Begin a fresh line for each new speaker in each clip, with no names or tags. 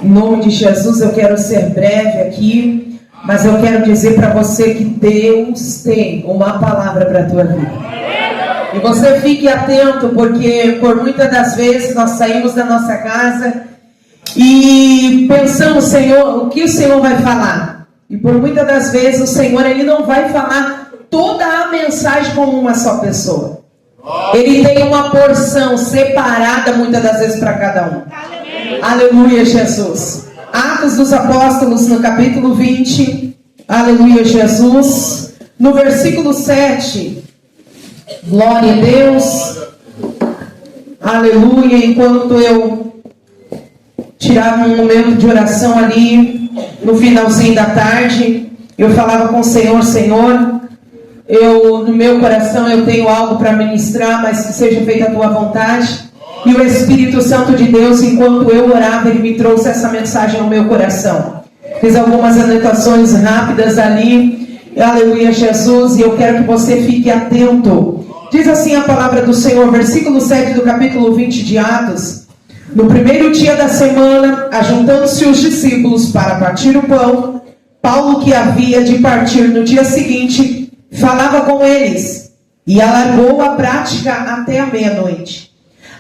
Em nome de Jesus, eu quero ser breve aqui, mas eu quero dizer para você que Deus tem uma palavra para a tua vida. E você fique atento, porque por muitas das vezes nós saímos da nossa casa e pensamos, Senhor, o que o Senhor vai falar? E por muitas das vezes o Senhor, Ele não vai falar toda a mensagem com uma só pessoa. Ele tem uma porção separada muitas das vezes para cada um. Aleluia, Jesus. Atos dos Apóstolos, no capítulo 20. Aleluia, Jesus. No versículo 7. Glória a Deus. Aleluia. Enquanto eu tirava um momento de oração ali, no finalzinho da tarde, eu falava com o Senhor, Senhor, no meu coração eu tenho algo para ministrar, mas que seja feita a tua vontade. E o Espírito Santo de Deus, enquanto eu orava, Ele me trouxe essa mensagem no meu coração. Fiz algumas anotações rápidas ali. Aleluia, Jesus. E eu quero que você fique atento. Diz assim a palavra do Senhor, versículo 7 do capítulo 20 de Atos. No primeiro dia da semana, ajuntando-se os discípulos para partir o pão, Paulo, que havia de partir no dia seguinte, falava com eles e alargou a prática até a meia-noite.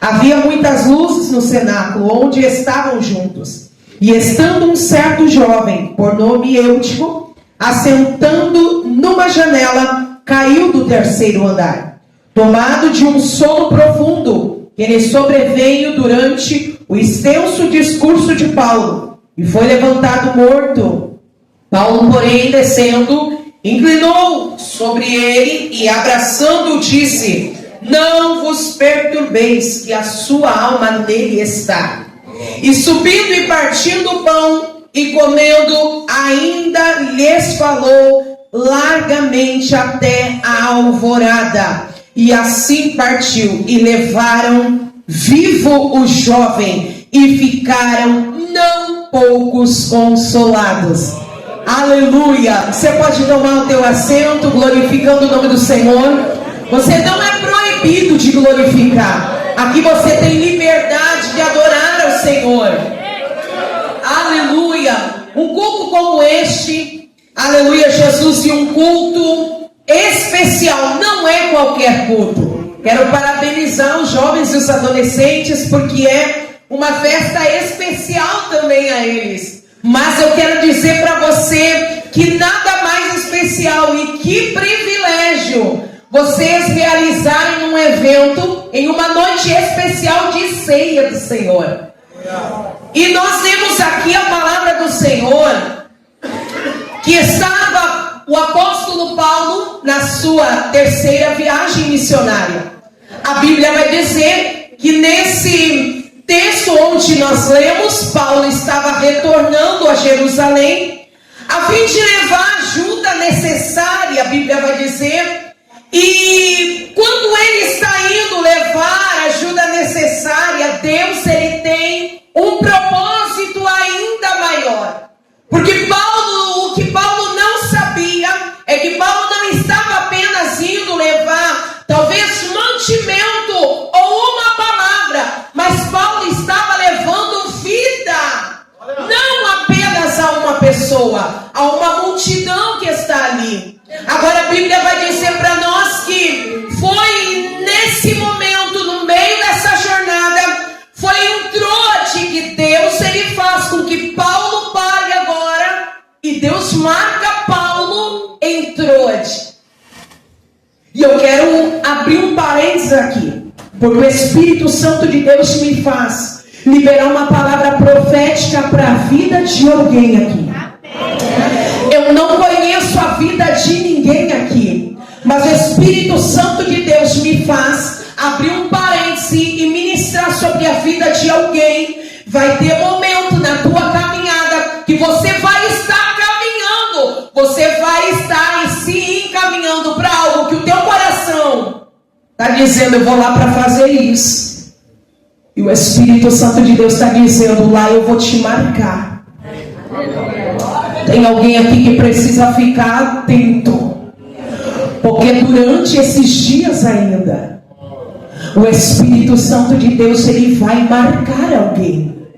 Havia muitas luzes no cenáculo onde estavam juntos. E estando um certo jovem, por nome Eutico, assentando numa janela, caiu do terceiro andar, tomado de um sono profundo, que lhe sobreveio durante o extenso discurso de Paulo, e foi levantado morto. Paulo, porém, descendo, inclinou sobre ele e, abraçando-o, disse: não vos perturbeis, que a sua alma nele está. E subindo e partindo o pão e comendo, ainda lhes falou largamente até a alvorada. E assim partiu, e levaram vivo o jovem, e ficaram não poucos consolados. Aleluia! Você pode tomar o teu assento, glorificando o nome do Senhor. Você não é proibido de glorificar. Aqui você tem liberdade de adorar ao Senhor. Aleluia. Um culto como este, aleluia, Jesus, e um culto especial, não é qualquer culto. Quero parabenizar os jovens e os adolescentes, porque é uma festa especial também a eles. Mas eu quero dizer para você que nada mais especial, e que privilégio vocês realizarem um evento em uma noite especial de ceia do Senhor. E nós temos aqui a palavra do Senhor, que estava o apóstolo Paulo na sua terceira viagem missionária. A Bíblia vai dizer que nesse texto onde nós lemos, Paulo estava retornando a Jerusalém, a fim de levar a ajuda necessária, a Bíblia vai dizer. E quando ele está indo levar a ajuda necessária, Deus, ele tem um propósito ainda maior. Porque o que Paulo não sabia é que Paulo não estava apenas indo levar talvez mantimento ou uma palavra, mas Paulo estava levando vida, não apenas a uma pessoa, a uma multidão que está ali. Agora a Bíblia vai dizer para nós que foi nesse momento, no meio dessa jornada, foi um trote que Deus, ele faz com que Paulo pare agora, e Deus marca Paulo em trote. E eu quero abrir um parênteses aqui, porque o Espírito Santo de Deus me faz liberar uma palavra profética para a vida de alguém aqui. Eu não conheço a vida de ninguém aqui, mas o Espírito Santo de Deus me faz abrir um parêntese e ministrar sobre a vida de alguém. Vai ter momento na tua caminhada que você vai estar caminhando, você vai estar se encaminhando para algo que o teu coração está dizendo: eu vou lá para fazer isso. E o Espírito Santo de Deus está dizendo: lá eu vou te marcar. Tem alguém aqui que precisa ficar atento, porque durante esses dias ainda, o Espírito Santo de Deus, ele vai marcar alguém.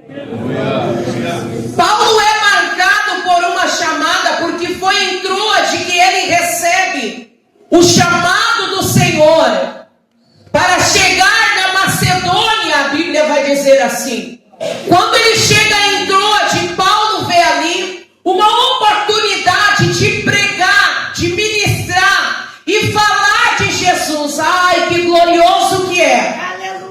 Quando ele chega em Troade, Paulo vê ali uma oportunidade de pregar, de ministrar e falar de Jesus. Ai, que glorioso que é!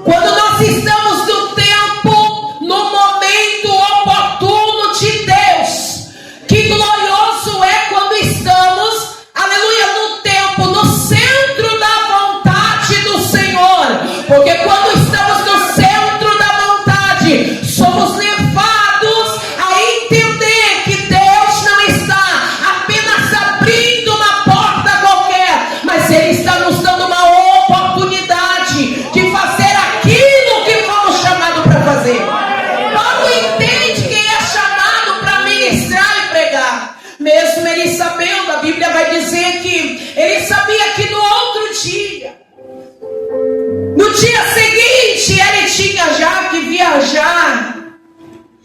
Quando nós estamos no tempo, no momento oportuno de Deus, que glorioso é quando estamos, aleluia, no tempo, no centro da vontade do Senhor, porque quando estamos no centro da vontade, somos levados a entender que Deus não está apenas abrindo uma porta qualquer, mas Ele está nos dando uma oportunidade de fazer aquilo que fomos chamados para fazer. Paulo entende que é chamado para ministrar e pregar, mesmo ele sabendo, a Bíblia vai dizer que ele sabia que no outro dia, no dia seguinte, ele tinha já que viajar,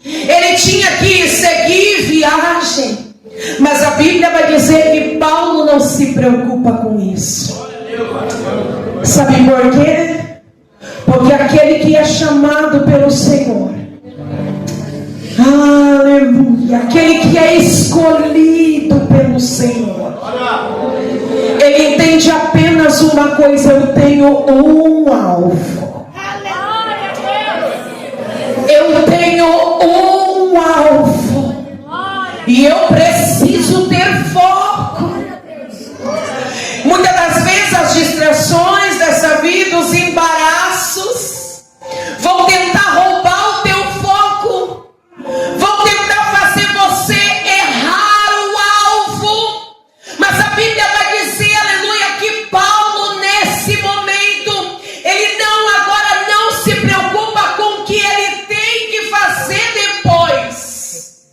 ele tinha que seguir viagem, mas a Bíblia vai dizer que Paulo não se preocupa com isso. Sabe por quê? Porque aquele que é chamado pelo Senhor, aleluia, aquele que é escolhido pelo Senhor, ele entende apenas uma coisa: eu tenho um alvo. Eu tenho um alvo e eu preciso ter foco. Muitas das vezes as distrações dessa vida, os embaraços, vão tentar roubar o teu foco, vão tentar fazer você errar o alvo. Mas a Bíblia vai dizer, aleluia, que Paulo nesse momento, ele agora não se preocupa com o que ele tem que fazer depois.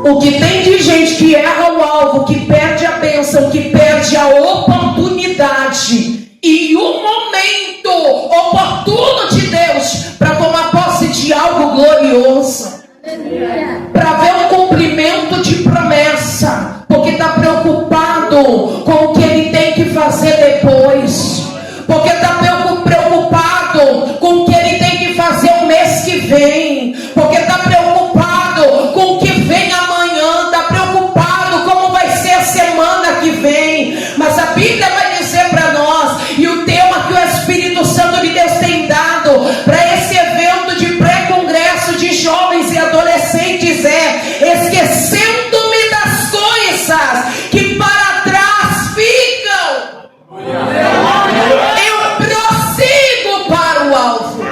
O que tem de gente que erra o alvo, que perde a bênção, que perde a oportunidade e o momento oportuno de Deus para tomar posse de algo glorioso, para ver o cumprimento de promessa, porque está preocupado com o que ele tem que fazer depois, porque está preocupado com o que ele tem que fazer o mês que vem, porque está preocupado com o que vem amanhã, está preocupado como vai ser a semana que vem. Mas a Bíblia vai dizer para nós, e o tema que o Espírito Santo de Deus tem dado para esse evento de pré-congresso de jovens e adolescentes é: esquecendo-me das coisas que para trás ficam, eu prossigo para o alvo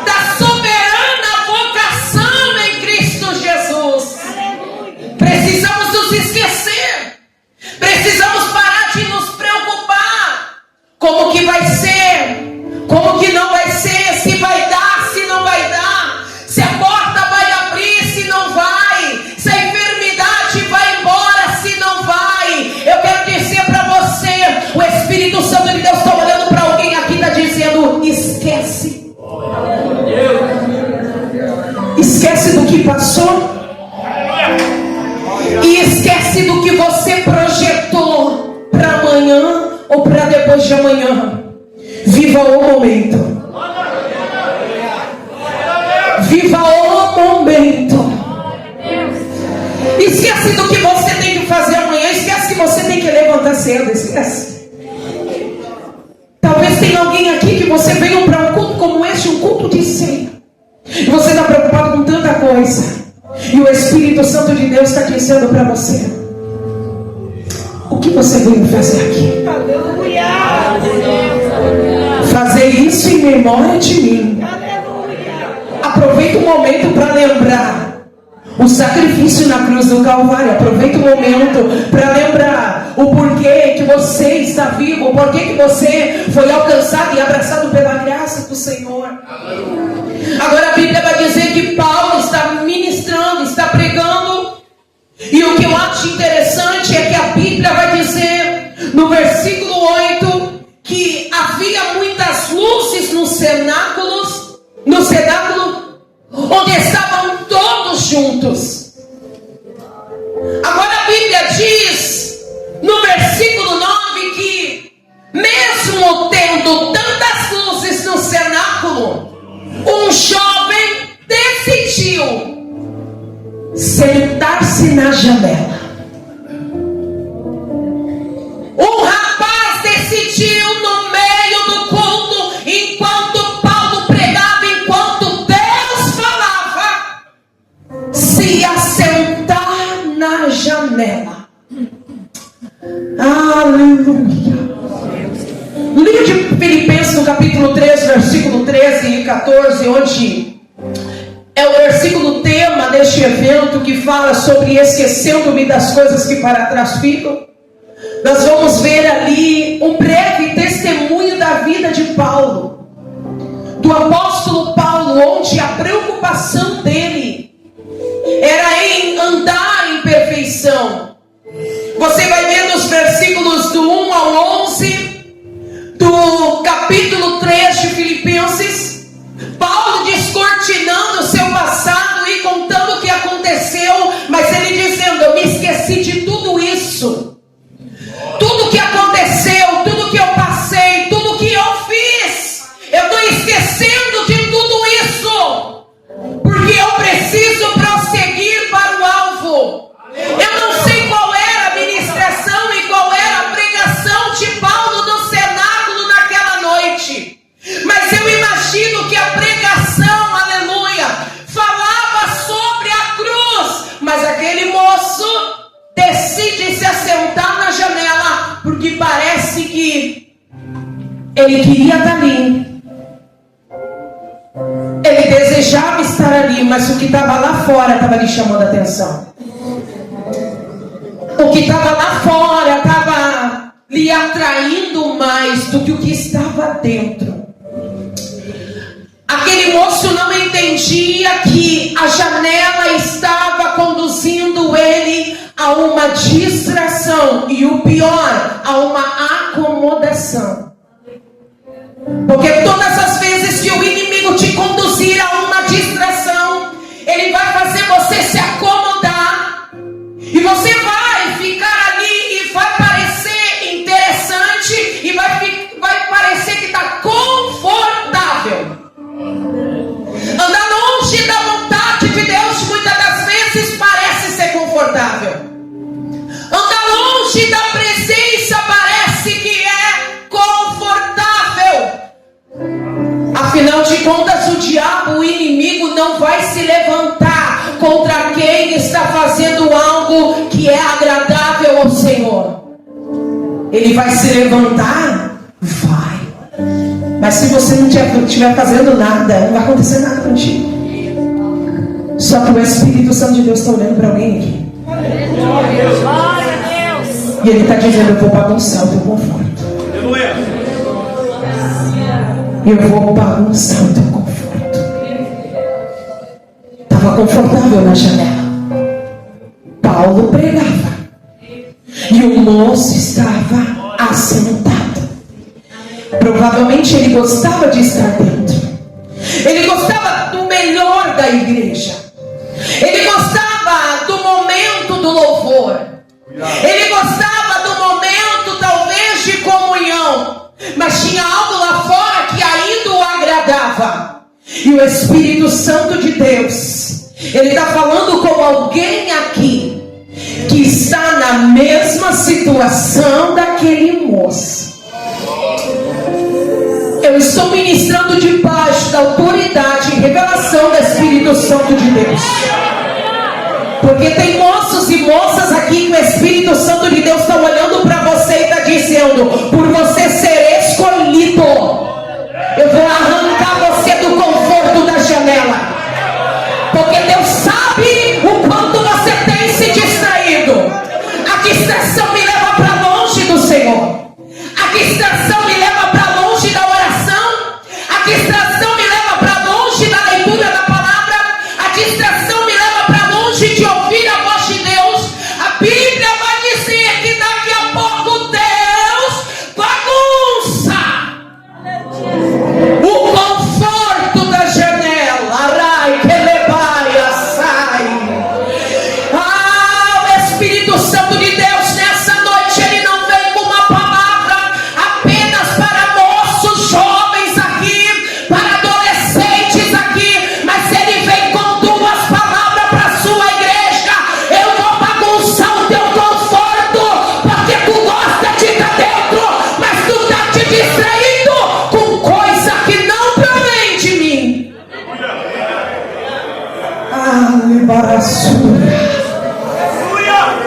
da soberana vocação em Cristo Jesus. Precisamos nos esquecer, precisamos parar de nos preocupar como que vai ser, como que não vai ser, se vai dar, se não vai dar, se a porta vai abrir, se não vai, se a enfermidade vai embora, se não vai. Eu quero dizer para você, o Espírito Santo de Deus está olhando para alguém aqui, está dizendo: esquece. Esquece do que passou e esquece do que você projetou para amanhã ou para depois de amanhã. Viva o momento. Viva o momento. Esquece do que você tem que fazer amanhã. Esquece que você tem que levantar cedo. Esquece. Talvez tenha alguém aqui que você veio para um culto como este, um culto de ceia, e você está preocupado com tanta coisa, e o Espírito Santo de Deus está dizendo para você: o que você veio fazer aqui? Fazer isso em memória de mim. Aproveita o momento para lembrar o sacrifício na cruz do Calvário. Aproveita o momento para lembrar o porquê que você está vivo, o porquê que você foi alcançado e abraçado pela graça do Senhor. Agora a Bíblia vai dizer que Paulo está ministrando, está pregando, e o que eu acho interessante é que a Bíblia vai dizer no versículo 8 que havia muitas luzes no cenáculo onde estavam todos juntos. Agora a Bíblia diz no versículo 9 que mesmo tendo tantas luzes no cenáculo, um janela. Um rapaz decidiu no meio do culto, enquanto Paulo pregava, enquanto Deus falava, se assentar na janela. Aleluia. No livro de Filipenses, no capítulo 3, versículo 13 e 14, onde é o versículo tema deste evento que fala sobre esquecendo-me das coisas que para trás ficam, nós vamos ver ali um breve testemunho da vida de Paulo, do apóstolo Paulo, onde a preocupação dele era em andar em perfeição. Você vai ver nos versículos do 1 ao 11 do capítulo 3 de Filipenses, Paulo descortinando o seu passado e contando o que aconteceu, mas ele dizendo: eu me esqueci de tudo isso, tudo que aconteceu, tudo que eu passei, tudo que eu fiz, eu estou esquecendo de tudo isso, porque eu preciso prosseguir para o alvo. Eu não sei qual era a ministração e qual era a pregação de Paulo no cenáculo naquela noite, mas eu imagino que a pregação, aleluia, falava sobre a cruz, mas aquele moço decide se assentar na janela, porque parece que ele queria estar ali, ele desejava estar ali, mas o que estava lá fora estava lhe chamando a atenção. O que estava lá fora estava lhe atraindo mais do que o que estava dentro. Aquele moço não entendia que a janela estava conduzindo ele a uma distração e, o pior, a uma acomodação. Porque todas as vezes que o inimigo te conduzir a uma distração, ele vai fazer você se acomodar e você vai ficar ali e vai parecer interessante e vai parecer que está confortável. Andar longe da vontade de Deus muitas das vezes parece ser confortável. Andar longe da presença parece que é confortável. Afinal de contas, o diabo, o inimigo, não vai se levantar contra quem está fazendo algo que é agradável ao Senhor. Ele vai se levantar? Vai. Mas se você não estiver fazendo nada, não vai acontecer nada contigo. Só que o Espírito Santo de Deus está olhando para alguém aqui. E ele está dizendo: eu vou bagunçar o teu conforto. Eu vou bagunçar o teu conforto. Estava confortável na janela. Paulo pregava. E o moço estava assentado. Provavelmente ele gostava de estar dentro. Ele gostava do melhor da igreja. Ele gostava do momento do louvor. Ele gostava do momento, talvez, de comunhão. Mas tinha algo lá fora que ainda o agradava. E o Espírito Santo de Deus, ele está falando com alguém aqui que está na mesma situação daquele moço. Eu estou ministrando debaixo da autoridade e revelação do Espírito Santo de Deus. Porque tem moços e moças aqui que o Espírito Santo de Deus está olhando para você e está dizendo: por você ser escolhido, eu vou arrancar você do conforto da janela. Porque Deus sabe o quanto você tem se distraído. A distração me leva para longe do Senhor. A distração me leva para longe da oração. A distração me leva para longe da leitura da palavra. A distração me leva para longe de ouvir a voz de Deus. A Bíblia vai dizer que daqui a pouco Deus bagunça o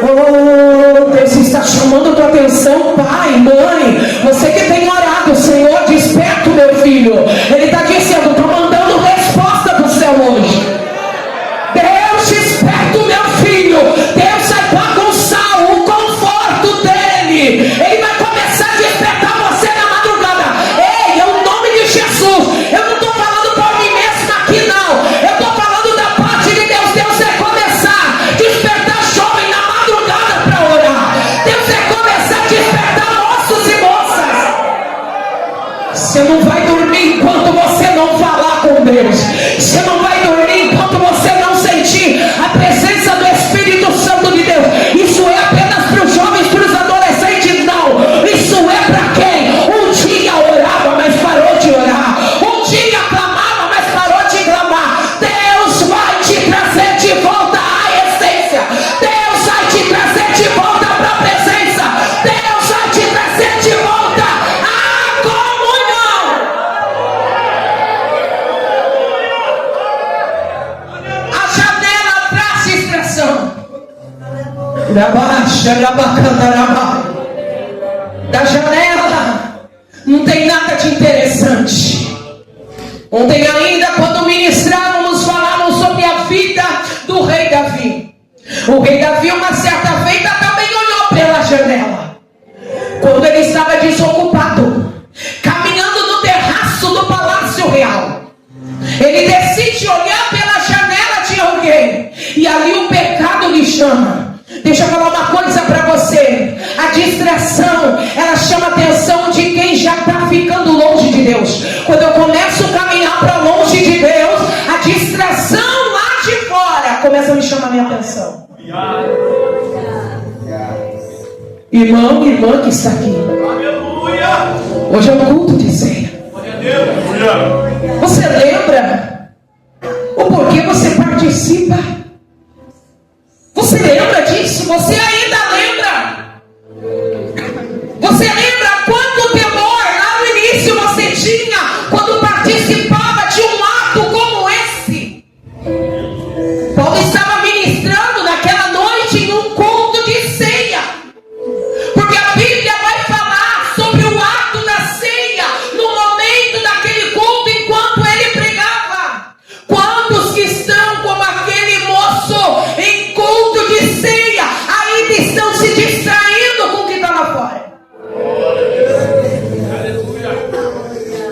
Oh, Deus está chamando a tua atenção, pai, mãe, você que tem orado, Senhor, desperta o meu filho. Ele está dizendo, estou mandando resposta do céu hoje. Deus, desperta o meu filho. Deus vai bagunçar o conforto dele. Ele vai começar a despertar você na madrugada. Ei, é o nome de Jesus. Eu não estou falando para mim mesmo aqui, não. Eu estou falando da parte de Deus. Deus vai começar a despertar jovem na madrugada para orar. Deus vai começar a despertar moços e moças. Você não vai dormir enquanto você não falar com Deus. Você não vai dormir enquanto você não sentir a presença do Espírito Santo de Deus. Isso é apenas para os jovens, para os adolescentes, não. Isso é para quem um dia orava, mas parou de orar. Um dia clamava, mas parou de clamar. Deus vai te trazer de volta à essência. Deus vai te trazer de volta para a presença. Deus vai te trazer de volta à comunhão. A janela traz distração. Da janela não tem nada de interessante. Ontem ainda, quando ministrávamos, falávamos sobre a vida do rei Davi. O rei Davi, uma certa feita, também olhou pela janela. Quando ele estava desocupado, caminhando no terraço do palácio real, ele decide olhar pela janela de alguém, e ali o pecado lhe chama. Deixa eu falar uma coisa para você. A distração, ela chama a atenção de quem já está ficando longe de Deus. Quando eu começo a caminhar para longe de Deus, a distração lá de fora começa a me chamar a minha atenção. Irmão e irmã que está aqui, hoje é um culto de ceia. Você lembra o porquê você participa? Você lembra disso? Você ainda lembra? Você lembra quanto temor lá no início você tinha quando participava de um ato como esse? Paulo estava ministrando naquela noite em um culto de ceia, porque a Bíblia vai falar sobre o ato da ceia no momento daquele culto enquanto ele pregava. Quantos que estão como aquele moço em culto de ceia ainda estão se distraindo com o que está lá fora?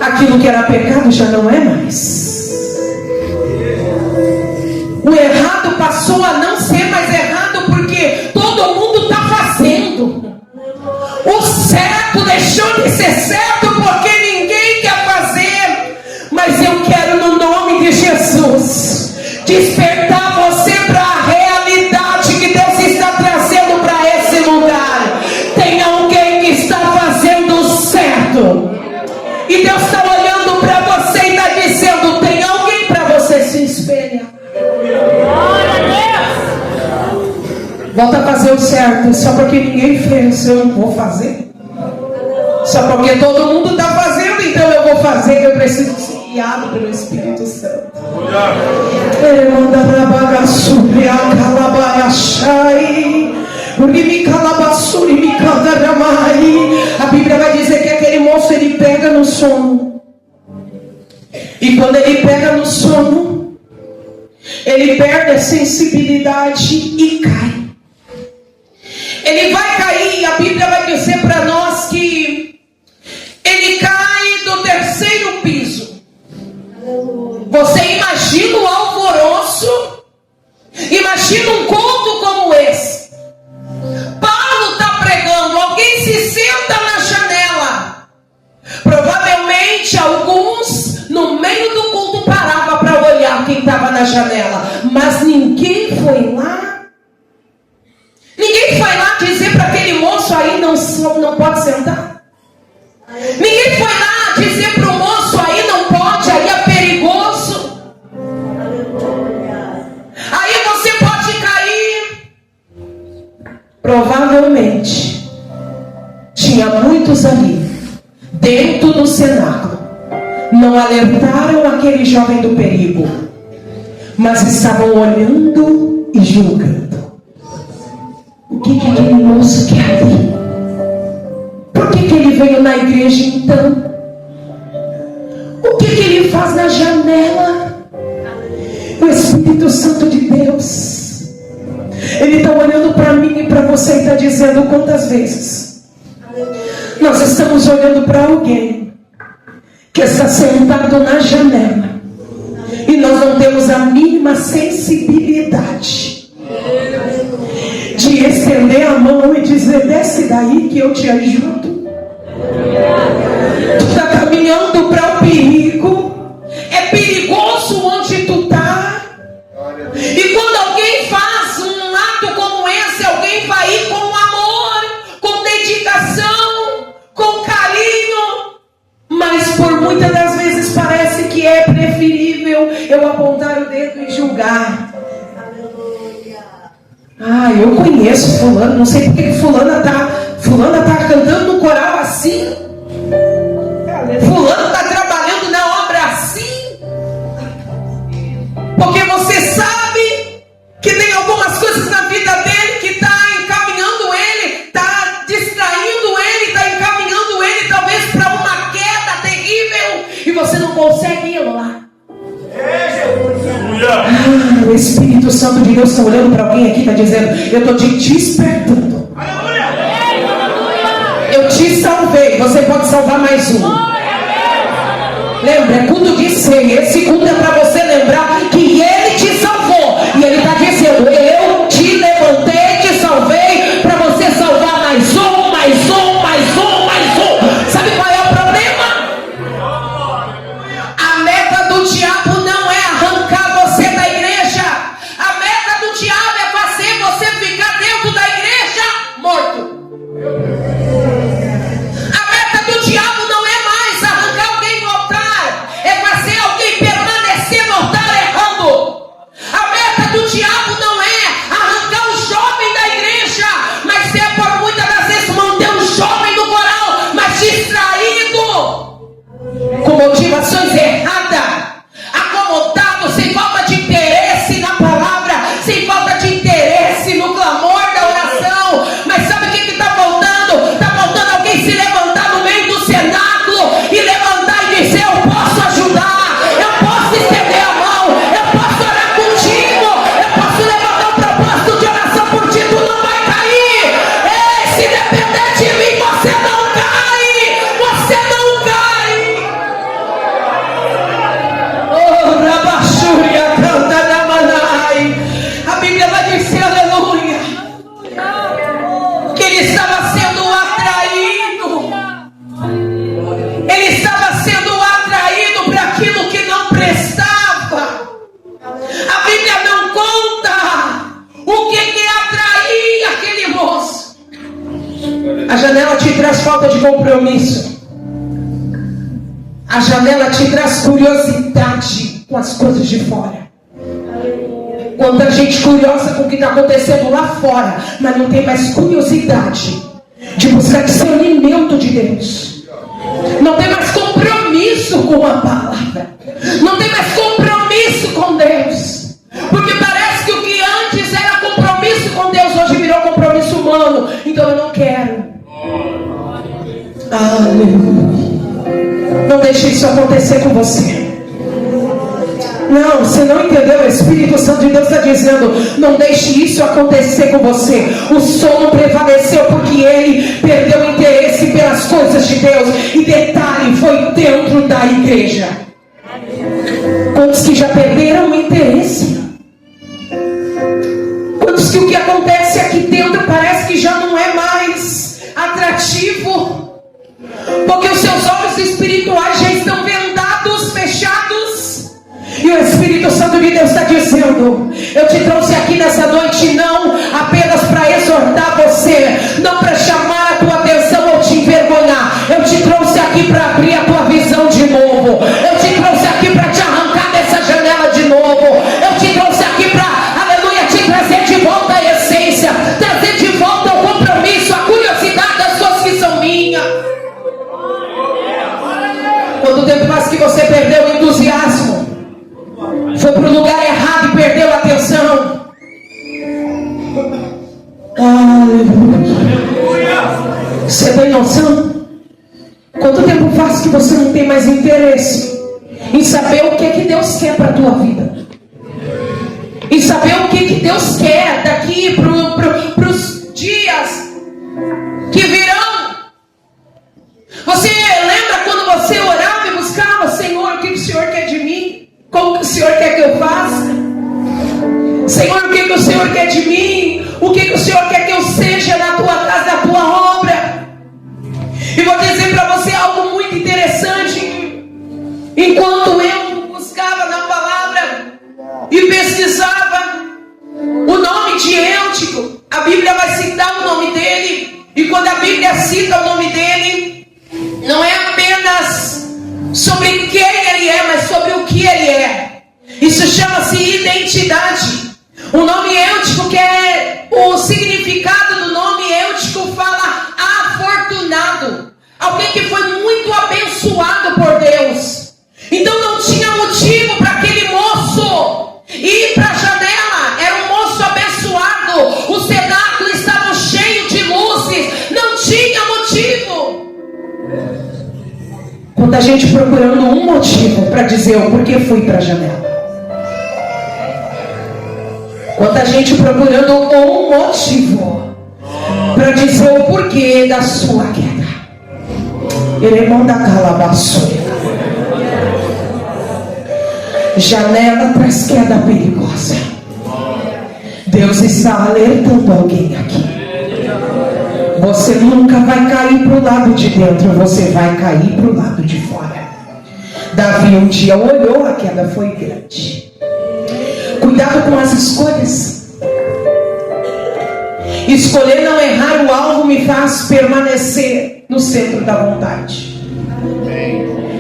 Aquilo que era pecado já não é mais. O errado passou a não ser mais errado porque todo mundo está fazendo. O certo deixou de ser certo porque ninguém quer fazer. Mas eu quero, no nome de Jesus, despertar você para a realidade que Deus está trazendo para esse lugar. Tem alguém que está fazendo o certo, e Deus está olhando para você e está dizendo: tem alguém para você se espelhar. Volta a fazer o certo. Só porque ninguém fez, eu não vou fazer. Só porque todo mundo está fazendo, então eu vou fazer. Eu preciso ser guiado pelo Espírito Santo. A Bíblia vai dizer que aquele moço, ele pega no sono. E quando ele pega no sono, ele perde a sensibilidade e cai. Ele vai cair, e a Bíblia vai dizer para nós que ele cai do terceiro piso. Você imagina o alvoroço? Imagina um culto como esse. Paulo está pregando, alguém se senta na janela. Provavelmente alguns no meio do culto paravam para olhar quem estava na janela, mas ninguém foi lá. Ninguém foi lá dizer para aquele moço aí: não pode sentar. Ninguém foi lá dizer para o moço aí: não pode, aí é perigoso. Aí você pode cair. Provavelmente tinha muitos ali dentro do cenáculo, não alertaram aquele jovem do perigo. mas estavam olhando e julgando. O que aquele moço quer ali? Por que ele veio na igreja então? O que ele faz na janela? O Espírito Santo de Deus, ele está olhando para mim e para você e está dizendo: quantas vezes nós estamos olhando para alguém que está sentado na janela e nós não temos a mínima sensibilidade de estender a mão e dizer: desce daí que eu te ajudo. Tu está caminhando para o perigo, é perigoso onde tu está. E quando alguém faz um ato como esse, alguém vai ir com amor, com dedicação, com carinho, mas por muitas das vezes parece que é preferível eu apontar o dedo e julgar. Eu conheço fulano, não sei porque fulana tá cantando no coral assim, fulano está trabalhando na obra assim, porque você sabe que tem algumas coisas na vida dele que está encaminhando ele, está distraindo ele, está encaminhando ele talvez para uma queda terrível, e você não consegue ir lá. O Espírito Santo de Deus está olhando para alguém aqui e está dizendo: eu estou te despertando. Eu te salvei, você pode salvar mais um. Lembra, é culto de ceia. Esse culto é para você lembrar que ele te salvou. E ele está dizendo: eu te levantei, te salvei, para você salvar mais um, mais um, mais um, mais um. Sabe qual é o problema? A meta do diabo não é arrancar você da igreja. A meta do diabo é fazer você ficar dentro da igreja morto. A meta do diabo não é mais arrancar alguém do altar, é fazer alguém permanecer no altar errando. A meta do diabo não é arrancar o jovem da igreja, mas é por muitas das vezes manter o jovem no coral, mas distraído, com motivações erradas, acomodado, sem falta de interesse na palavra, sem falta de interesse no clamor da oração. Mas sabe o que está faltando? Está faltando alguém se levantar no meio do cenáculo e levantar e dizer: eu posso ajudar, eu posso estender a mão, eu posso orar contigo, eu posso levantar um propósito de oração por ti, tu não vai cair. Ei, se depender de mim, você não cai, você não cai. Oh, Rabachúria, canta da Manai. A Bíblia vai dizer, aleluia, que ele estava sendo atraído. Ele estava sendo atraído para aquilo que não prestava. A Bíblia não conta o que atraía aquele moço. A janela te traz falta de compromisso. A janela te traz curiosidade com as coisas de fora. Quanta gente curiosa com o que está acontecendo lá fora, mas não tem mais curiosidade de buscar discernimento de Deus. Não tem mais compromisso com a palavra. Não tem mais compromisso com Deus. Porque parece que o que antes era compromisso com Deus, hoje virou compromisso humano. Então eu não quero. Aleluia. Não deixe isso acontecer com você. Não, você não entendeu. O Espírito Santo de Deus está dizendo: não deixe isso acontecer com você. O sono prevaleceu porque ele perdeu o interesse pelas coisas de Deus. E detalhe, foi dentro da igreja. Quantos que já perderam o interesse? Quantos que o que acontece aqui dentro parece que já não é mais atrativo? Porque os seus olhos espirituais já estão vendados, fechados. E o Espírito Santo de Deus está dizendo: eu te trouxe aqui nessa noite não apenas para exortar você, não para chamar a tua atenção ou te envergonhar. Eu te trouxe aqui para abrir a tua visão de novo. Eu te trouxe aqui para te arrancar dessa janela de novo. Eu te trouxe aqui para, aleluia, te trazer de volta a essência, trazer de volta o compromisso, a curiosidade das coisas que são minhas. Quanto tempo faz que você perdeu o entusiasmo? Foi para o lugar errado noção? Quanto tempo faz que você não tem mais interesse em saber o que Deus quer para a tua vida? Em saber o que Deus quer daqui para os dias que virão? Você lembra quando você orava e buscava: Senhor, o que o Senhor quer de mim? Como que o Senhor quer que eu faça? Senhor, o que o Senhor quer de mim? O que o Senhor quer que eu seja na tua casa, na tua obra? E vou dizer para você algo muito interessante. Enquanto eu buscava na palavra e pesquisava o nome de Eutico, a Bíblia vai citar o nome dele. E quando a Bíblia cita o nome dele, não é apenas sobre quem ele é, mas sobre o que ele é. Isso chama-se identidade. O nome Eutico, que é o significado do nome Eutico, fala afortunado. Alguém que foi muito abençoado por Deus. Então não tinha motivo para aquele moço ir para a janela. Era um moço abençoado. O cenáculo estava cheio de luzes. Não tinha motivo. Quanta gente procurando um motivo para dizer o porquê fui para a janela. Quanta gente procurando um motivo para dizer o porquê da sua queda. Irmão da calabasura. Janela traz queda perigosa. Deus está alertando alguém aqui. Você nunca vai cair para o lado de dentro, você vai cair para o lado de fora. Davi um dia olhou, a queda foi grande. Cuidado com as escolhas. Escolher não errar o alvo me faz permanecer no centro da vontade.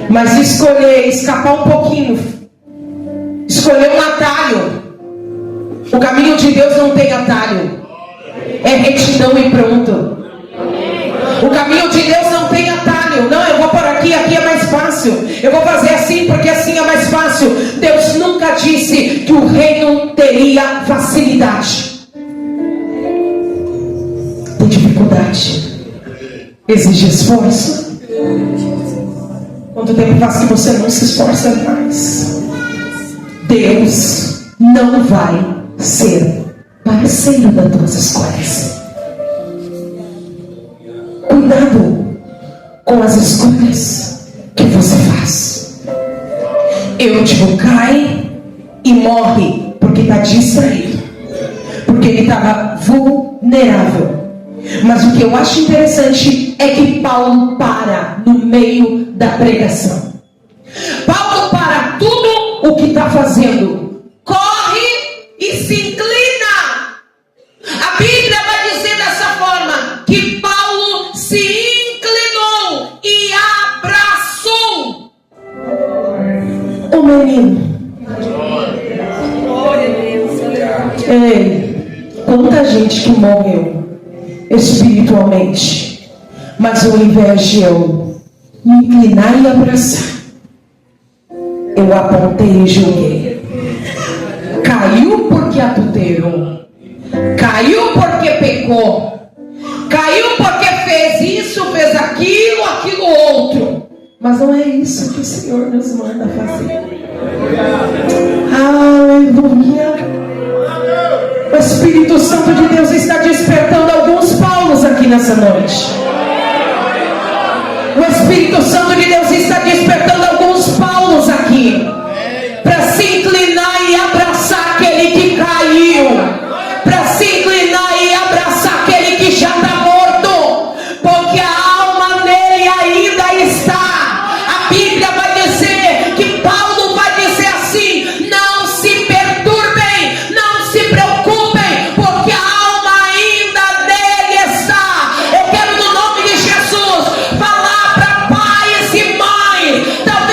Mas escolher escapar um pouquinho, escolher um atalho. O caminho de Deus não tem atalho. É retidão e pronto. O caminho de Deus não tem atalho. Não, eu vou por aqui, aqui é mais fácil. Eu vou fazer assim porque assim é mais fácil. Deus nunca disse que o reino teria facilidade. Tem dificuldade. Exige esforço. Quanto tempo faz que você não se esforça mais? Deus não vai ser parceiro das tuas escolhas. Cuidado com as escolhas que você faz. Eutico cai e morre porque está distraído, porque ele estava vulnerável. Mas o que eu acho interessante é que Paulo para no meio da pregação. Paulo para tudo o que está fazendo, corre e se inclina. A Bíblia vai dizer dessa forma, que Paulo se inclinou e abraçou o menino. Ei, quanta gente que morreu espiritualmente, mas ao invés de eu me inclinar e abraçar, eu apontei e julguei. Caiu porque adulterou, caiu porque pecou, caiu porque fez isso, fez aquilo, aquilo outro. Mas não é isso que o Senhor nos manda fazer. Aleluia. O Espírito Santo de Deus está despertando alguns Paulos aqui nessa noite. O Espírito Santo de Deus está despertando alguns Paulos aqui para se inclinar e abraçar aquele que caiu, para se inclinar e abraçar aquele que já está morto, porque a alma nele ainda está. A Bíblia vai dizer que Paulo vai dizer assim: não se perturbem, não se preocupem, porque a alma ainda nele está. Eu quero, no nome de Jesus, falar para pais e mães. Talvez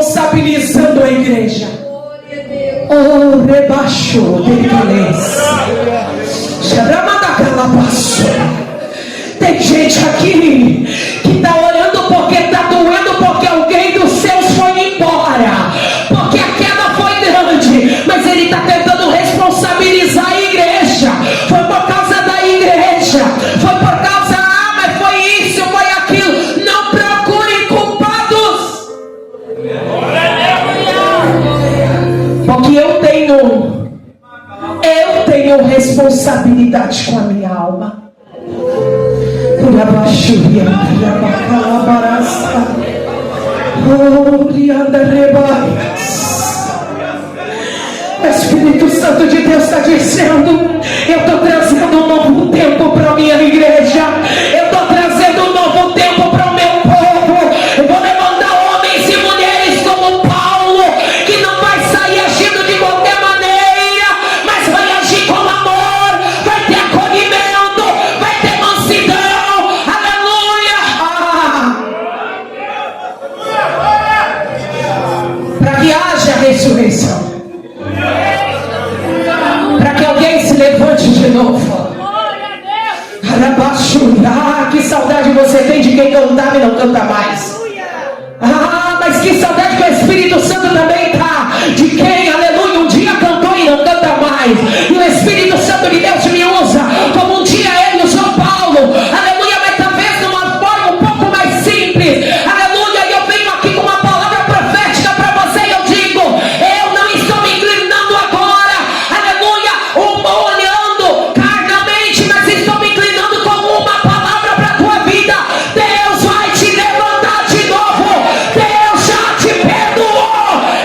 responsabilizando a igreja. Oh, rebaixo de beleza. Tem gente aqui que está orando porque está doendo, porque alguém dos seus foi embora, porque a queda foi grande, mas ele está tentando responsabilizar a igreja. Foi por causa da igreja, foi por causa, mas foi isso, foi aquilo. Não procure culpados, porque eu tenho responsabilidade com a minha alma. O Espírito Santo de Deus está dizendo: eu estou trazendo um novo tempo para a minha igreja, eu estou trazendo um novo tempo para o meu povo. Eu vou levantar homens e mulheres como Paulo, que não vai sair agindo de qualquer maneira, mas vai agir com amor, vai ter acolhimento, vai ter mansidão. Aleluia! Para que haja ressurreição, para que alguém se levante de novo. Que saudade você tem de quem cantava e não canta mais. Mas que saudade que o Espírito Santo também está de quem, aleluia, um dia cantou e não canta mais. E o Espírito Santo de Deus me usa como um dia ele usou Paulo, aleluia, mas talvez numa forma um pouco mais simples, aleluia. E eu venho aqui com uma palavra profética para você e eu digo: eu não estou me inclinando agora, aleluia, olhando carnalmente, mas estou me inclinando com uma palavra para a tua vida. Deus vai te levantar de novo. Deus já te perdoou.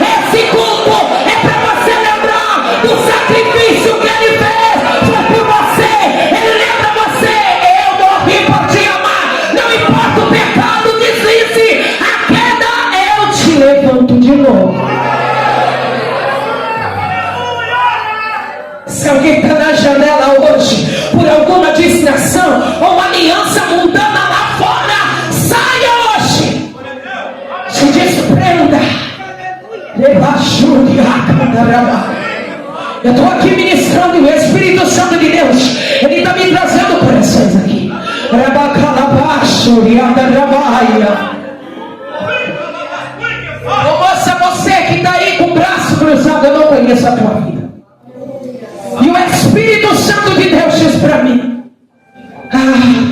Esse culto é para você lembrar do sacrifício que ele fez. Foi por você. Ele lembra você: eu morri por te amar. Não importa o pecado, deslize, a queda, eu te levanto de novo. Se alguém está na janela hoje por alguma distração ou aliança mundana lá fora, saia hoje, se desprenda. Eu estou aqui ministrando e o Espírito Santo de Deus, ele está me trazendo corações aqui. Ô moça, você que está aí com o braço cruzado, eu não conheço a tua vida. E o Espírito Santo de Deus diz para mim: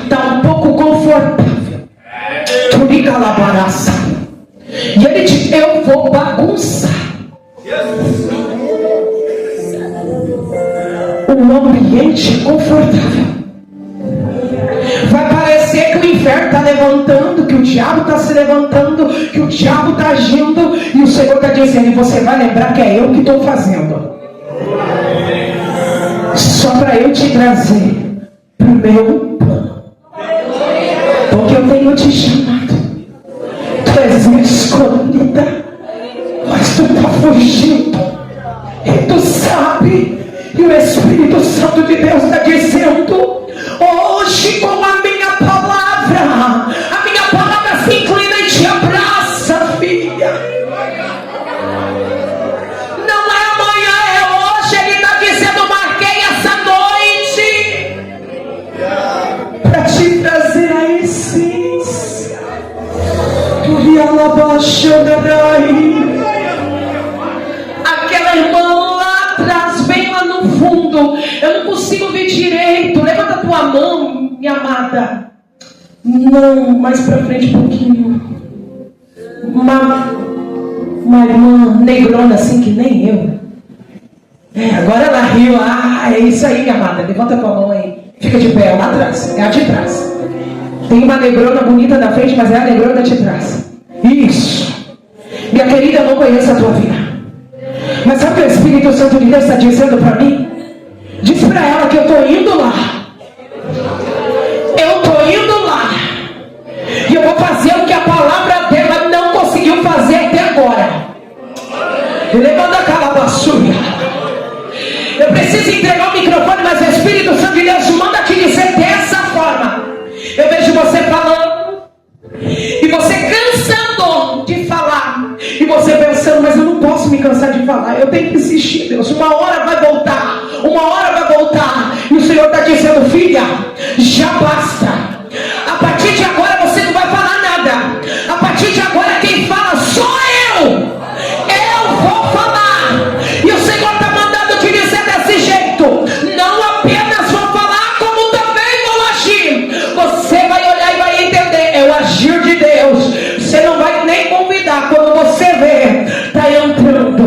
está um pouco confortável. Tu me calabaraça. E ele diz: eu vou bagunçar um ambiente confortável. Vai parecer que o inferno está levantando, que o diabo está se levantando, que o diabo está agindo, e o Senhor está dizendo: e você vai lembrar que é eu que estou fazendo. Só para eu te trazer para o meu plano. Porque eu tenho te chamado. Tu és escolhida, mas tu está fugindo. E tu sabe. E o Espírito Santo de Deus está dizendo: hoje com a minha palavra se inclina e te abraça, filha. Aquela irmã lá atrás, bem lá no fundo, eu não consigo ver direito. Levanta a tua mão, minha amada. Não, mais pra frente um pouquinho. Uma irmã negrona assim que nem eu. Agora ela riu. É isso aí, minha amada. Levanta a tua mão aí. Fica de pé, lá atrás. É a de trás. Tem uma negrona bonita na frente, mas é a negrona de trás. Isso. Minha querida, eu não conheço a tua vida, mas sabe o que o Espírito Santo de Deus está dizendo para mim? Diz para ela que eu estou indo lá. Eu estou indo lá. E eu vou fazer o que a palavra dela não conseguiu fazer até agora. Levanta a calabaçuia. Eu preciso entregar o microfone, mas o Espírito Santo de Deus manda te dizer dessa forma. Eu vejo você falando, e você cansando de falar, e você cansar de falar. Eu tenho que insistir, Deus. Uma hora vai voltar. Uma hora vai voltar. E o Senhor está dizendo: filha, já basta. A partir de agora você não vai falar nada. A partir de agora quem fala sou eu. Eu vou falar. E o Senhor está mandando te dizer desse jeito: não apenas vou falar, como também vou agir. Você vai olhar e vai entender. É o agir de Deus. Você não vai nem convidar. Quando você vê, está entrando.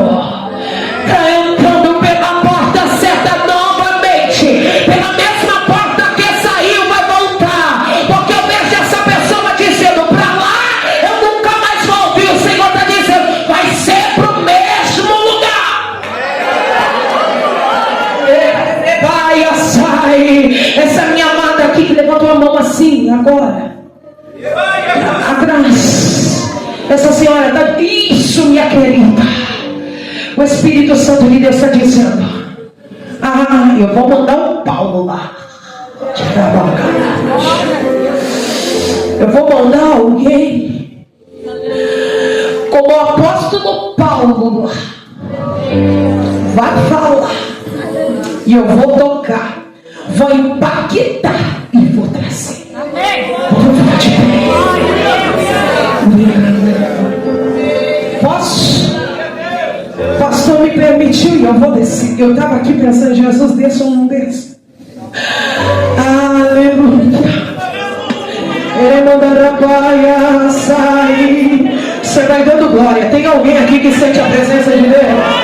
Está entrando pela porta certa novamente. Pela mesma porta que saiu, vai voltar. Porque eu vejo essa pessoa dizendo: pra lá eu nunca mais vou ouvir. O Senhor está dizendo: vai ser pro mesmo lugar. Vai, sai. Essa minha amada aqui que levantou a mão assim agora, atrás. Essa senhora está. Isso, minha querida. O Espírito Santo de Deus está dizendo: eu vou mandar um Paulo lá. Eu vou mandar alguém como o apóstolo Paulo. Vai falar. E eu vou tocar. Vou impactar e vou trazer. Vou falar de pé. Posso? Pastor me permitiu e eu vou descer. Eu estava aqui pensando: Jesus, desça ou não desça? Aleluia. Você vai dando glória. Tem alguém aqui que sente a presença de Deus?